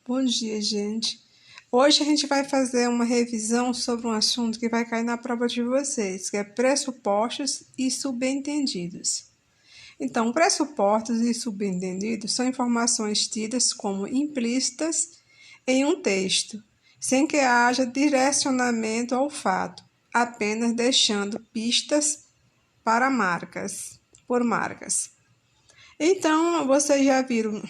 Bom dia, gente. Hoje a gente vai fazer uma revisão sobre um assunto que vai cair na prova de vocês, que é pressupostos e subentendidos. Então, pressupostos e subentendidos são informações tidas como implícitas em um texto, sem que haja direcionamento ao fato, apenas deixando pistas para por marcas. Então, vocês já viram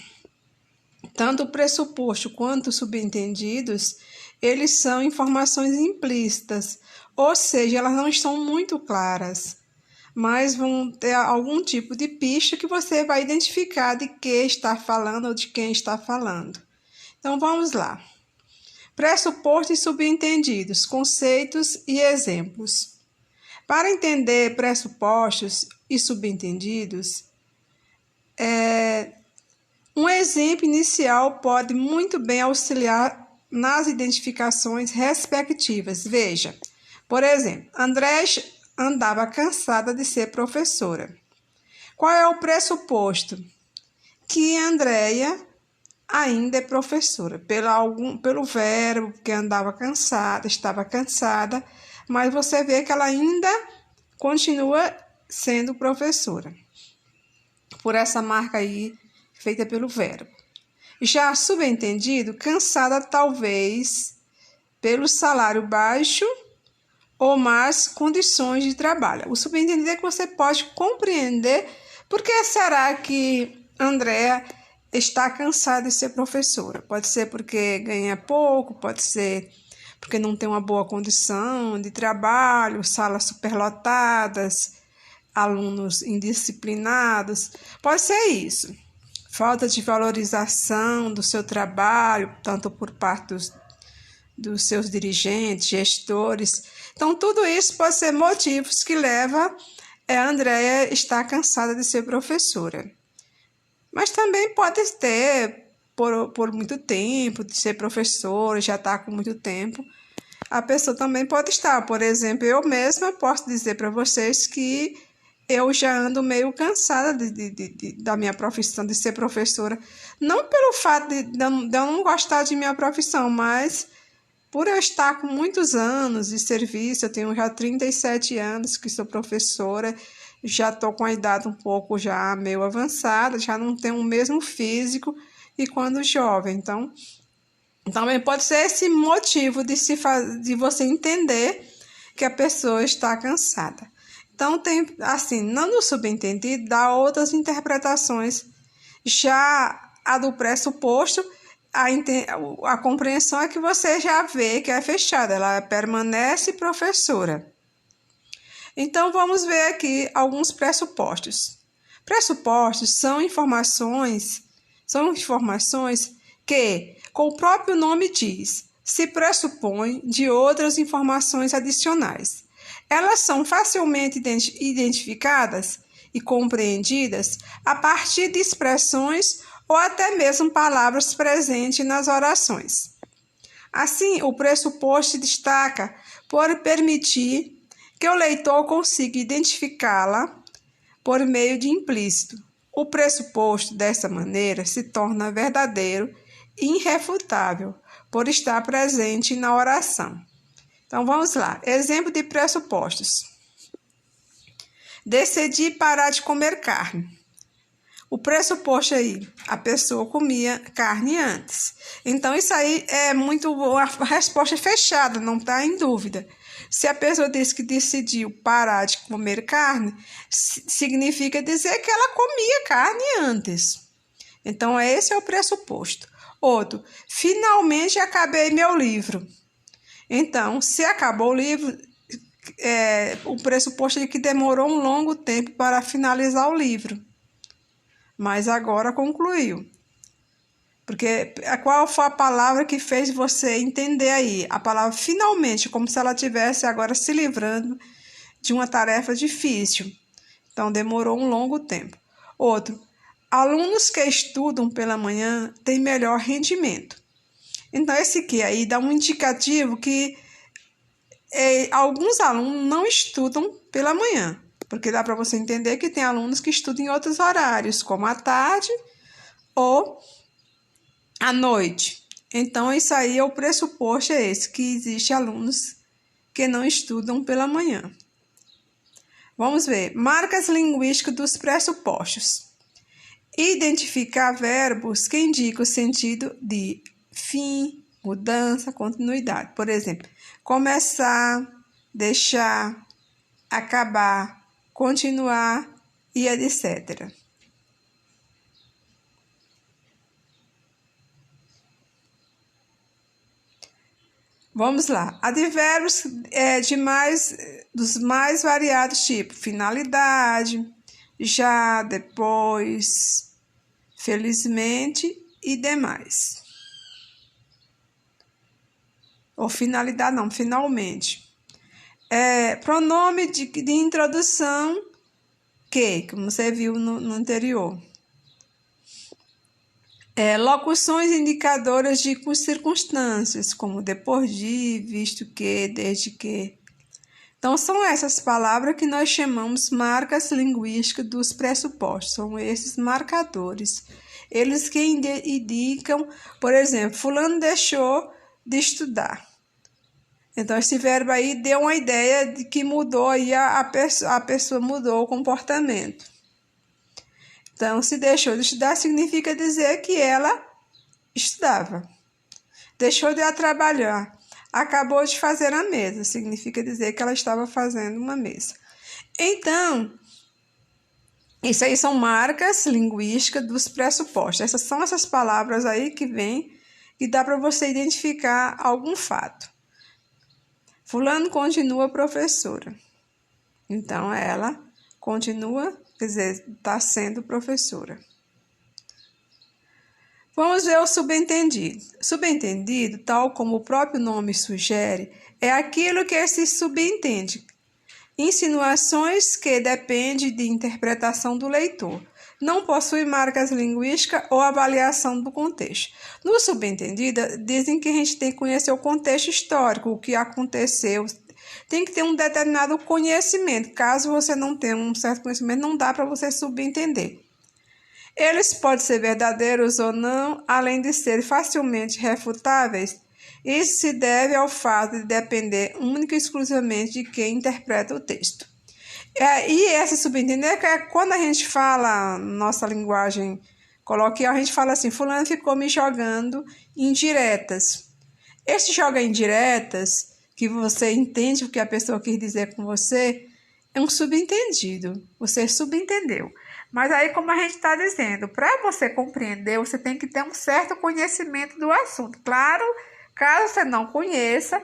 tanto o pressuposto quanto os subentendidos, eles são informações implícitas, ou seja, elas não estão muito claras, mas vão ter algum tipo de pista que você vai identificar de que está falando ou de quem está falando. Então, vamos lá. Pressupostos e subentendidos, conceitos e exemplos. Para entender pressupostos e subentendidos, um exemplo inicial pode muito bem auxiliar nas identificações respectivas. Veja, por exemplo, André andava cansada de ser professora. Qual é o pressuposto? Que Andréia ainda é professora, pelo verbo que andava cansada, estava cansada, mas você vê que ela ainda continua sendo professora, por essa marca aí feita pelo verbo. Já subentendido, cansada talvez pelo salário baixo ou más condições de trabalho. O subentendido é que você pode compreender por que será que Andréa está cansada de ser professora. Pode ser porque ganha pouco, pode ser porque não tem uma boa condição de trabalho, salas superlotadas, alunos indisciplinados. Pode ser isso. Falta de valorização do seu trabalho, tanto por parte dos seus dirigentes, gestores. Então, tudo isso pode ser motivos que levam a Andréia a estar cansada de ser professora. Mas também pode ter, por muito tempo, de ser professora, já está com muito tempo. A pessoa também pode estar. Por exemplo, eu mesma posso dizer para vocês que eu já ando meio cansada da minha profissão, de ser professora. Não pelo fato de eu não gostar de minha profissão, mas por eu estar com muitos anos de serviço. Eu tenho já 37 anos que sou professora, já estou com a idade um pouco já meio avançada, já não tenho o mesmo físico que quando jovem. Então, também pode ser esse motivo de você entender que a pessoa está cansada. Então, tem, assim, não no subentendido, dá outras interpretações. Já a do pressuposto, a compreensão é que você já vê que é fechada, ela permanece professora. Então, vamos ver aqui alguns pressupostos. Pressupostos são informações que, como o próprio nome diz, se pressupõem de outras informações adicionais. Elas são facilmente identificadas e compreendidas a partir de expressões ou até mesmo palavras presentes nas orações. Assim, o pressuposto destaca por permitir que o leitor consiga identificá-la por meio de implícito. O pressuposto, dessa maneira, se torna verdadeiro e irrefutável por estar presente na oração. Então, vamos lá. Exemplo de pressupostos. Decidi parar de comer carne. O pressuposto aí, a pessoa comia carne antes. Então, isso aí é muito boa, a resposta é fechada, não está em dúvida. Se a pessoa diz que decidiu parar de comer carne, significa dizer que ela comia carne antes. Então, esse é o pressuposto. Outro, finalmente acabei meu livro. Então, se acabou o livro, o pressuposto é que demorou um longo tempo para finalizar o livro. Mas agora concluiu. Porque qual foi a palavra que fez você entender aí? A palavra finalmente, como se ela estivesse agora se livrando de uma tarefa difícil. Então, demorou um longo tempo. Outro, alunos que estudam pela manhã têm melhor rendimento. Então, esse aqui aí dá um indicativo que alguns alunos não estudam pela manhã. Porque dá para você entender que tem alunos que estudam em outros horários, como à tarde ou à noite. Então, isso aí é o pressuposto, é esse, que existe alunos que não estudam pela manhã. Vamos ver. Marcas linguísticas dos pressupostos. Identificar verbos que indicam o sentido de fim, mudança, continuidade. Por exemplo, começar, deixar, acabar, continuar e etc. Vamos lá. Advérbios dos mais variados tipos: finalidade, já, depois, felizmente e demais. Ou finalidade não, finalmente. Pronome de introdução, que, como você viu no anterior. Locuções indicadoras de circunstâncias, como depois de, visto que, desde que. Então, são essas palavras que nós chamamos marcas linguísticas dos pressupostos. São esses marcadores. Eles que indicam, por exemplo, fulano deixou de estudar. Então, esse verbo aí deu uma ideia de que mudou aí, a pessoa mudou o comportamento. Então, se deixou de estudar, significa dizer que ela estudava. Deixou de trabalhar, acabou de fazer a mesa, significa dizer que ela estava fazendo uma mesa. Então, isso aí são marcas linguísticas dos pressupostos. Essas são essas palavras aí que vêm e dá para você identificar algum fato. Fulano continua professora. Então, ela continua, quer dizer, está sendo professora. Vamos ver o subentendido. Subentendido, tal como o próprio nome sugere, é aquilo que se subentende. Insinuações que dependem de interpretação do leitor. Não possui marcas linguísticas ou avaliação do contexto. No subentendido, dizem que a gente tem que conhecer o contexto histórico, o que aconteceu. Tem que ter um determinado conhecimento. Caso você não tenha um certo conhecimento, não dá para você subentender. Eles podem ser verdadeiros ou não, além de serem facilmente refutáveis. Isso se deve ao fato de depender única e exclusivamente de quem interpreta o texto. E esse subentender é quando a gente fala, nossa linguagem coloquial, a gente fala assim, fulano ficou me jogando indiretas. Esse joga indiretas, que você entende o que a pessoa quis dizer com você, é um subentendido. Você subentendeu. Mas aí, como a gente está dizendo, para você compreender, você tem que ter um certo conhecimento do assunto. Claro, caso você não conheça,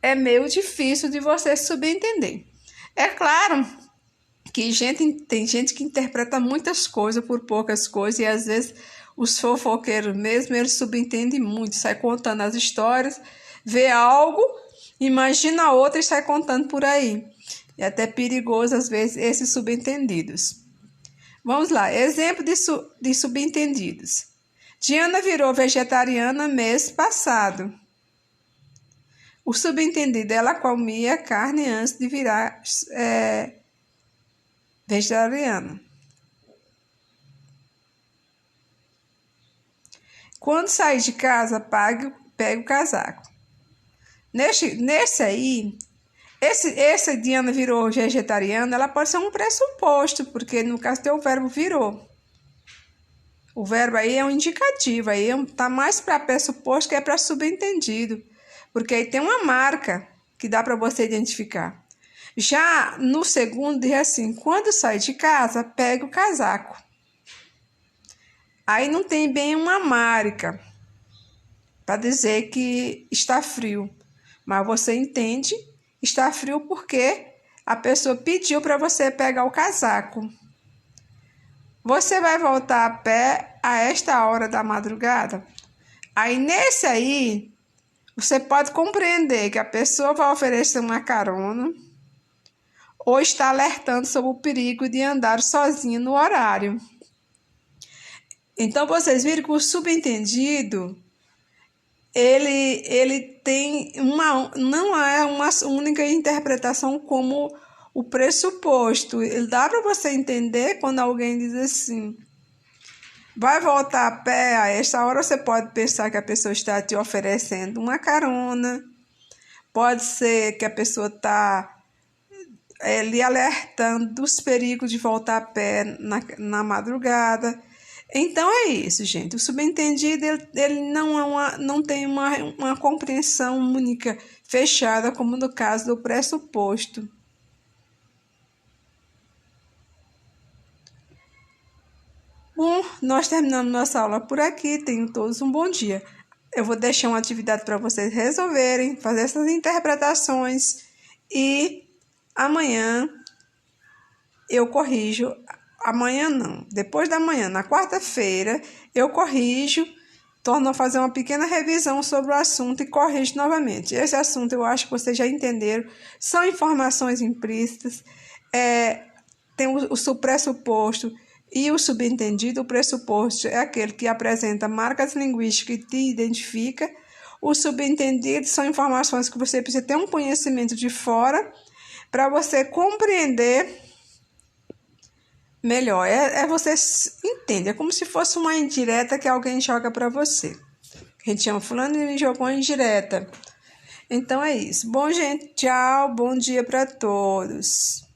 é meio difícil de você subentender. É claro que tem gente que interpreta muitas coisas por poucas coisas e às vezes os fofoqueiros mesmo, eles subentendem muito, sai contando as histórias, vê algo, imagina outra e sai contando por aí. É até perigoso às vezes esses subentendidos. Vamos lá, exemplo de subentendidos. Diana virou vegetariana mês passado. O subentendido, ela comia carne antes de virar vegetariana. Quando sair de casa, pegue o casaco. Nesse aí, esse Diana virou vegetariana, ela pode ser um pressuposto, porque no caso tem o verbo virou. O verbo aí é um indicativo, aí está mais para pressuposto que é para subentendido, porque aí tem uma marca que dá para você identificar. Já no segundo, diz assim, quando sai de casa, pegue o casaco. Aí não tem bem uma marca para dizer que está frio, mas você entende, está frio porque a pessoa pediu para você pegar o casaco. Você vai voltar a pé a esta hora da madrugada? Aí nesse aí, você pode compreender que a pessoa vai oferecer uma carona ou está alertando sobre o perigo de andar sozinho no horário. Então, vocês viram que o subentendido, ele tem não é uma única interpretação como o pressuposto. Ele dá para você entender quando alguém diz assim, Vai voltar a pé, a esta hora você pode pensar que a pessoa está te oferecendo uma carona, pode ser que a pessoa está lhe alertando dos perigos de voltar a pé na madrugada. Então é isso, gente. O subentendido ele não tem uma compreensão única, fechada, como no caso do pressuposto. Bom, nós terminamos nossa aula por aqui. Tenham todos um bom dia. Eu vou deixar uma atividade para vocês resolverem, fazer essas interpretações e amanhã eu corrijo. Amanhã não, depois da manhã, na quarta-feira, eu corrijo, torno a fazer uma pequena revisão sobre o assunto e corrijo novamente. Esse assunto eu acho que vocês já entenderam, são informações implícitas, tem o pressuposto e o subentendido. O pressuposto é aquele que apresenta marcas linguísticas e te identifica. O subentendido são informações que você precisa ter um conhecimento de fora para você compreender melhor. Você entende, é como se fosse uma indireta que alguém joga para você. A gente chama fulano e me jogou uma indireta. Então é isso. Bom, gente, tchau, bom dia para todos.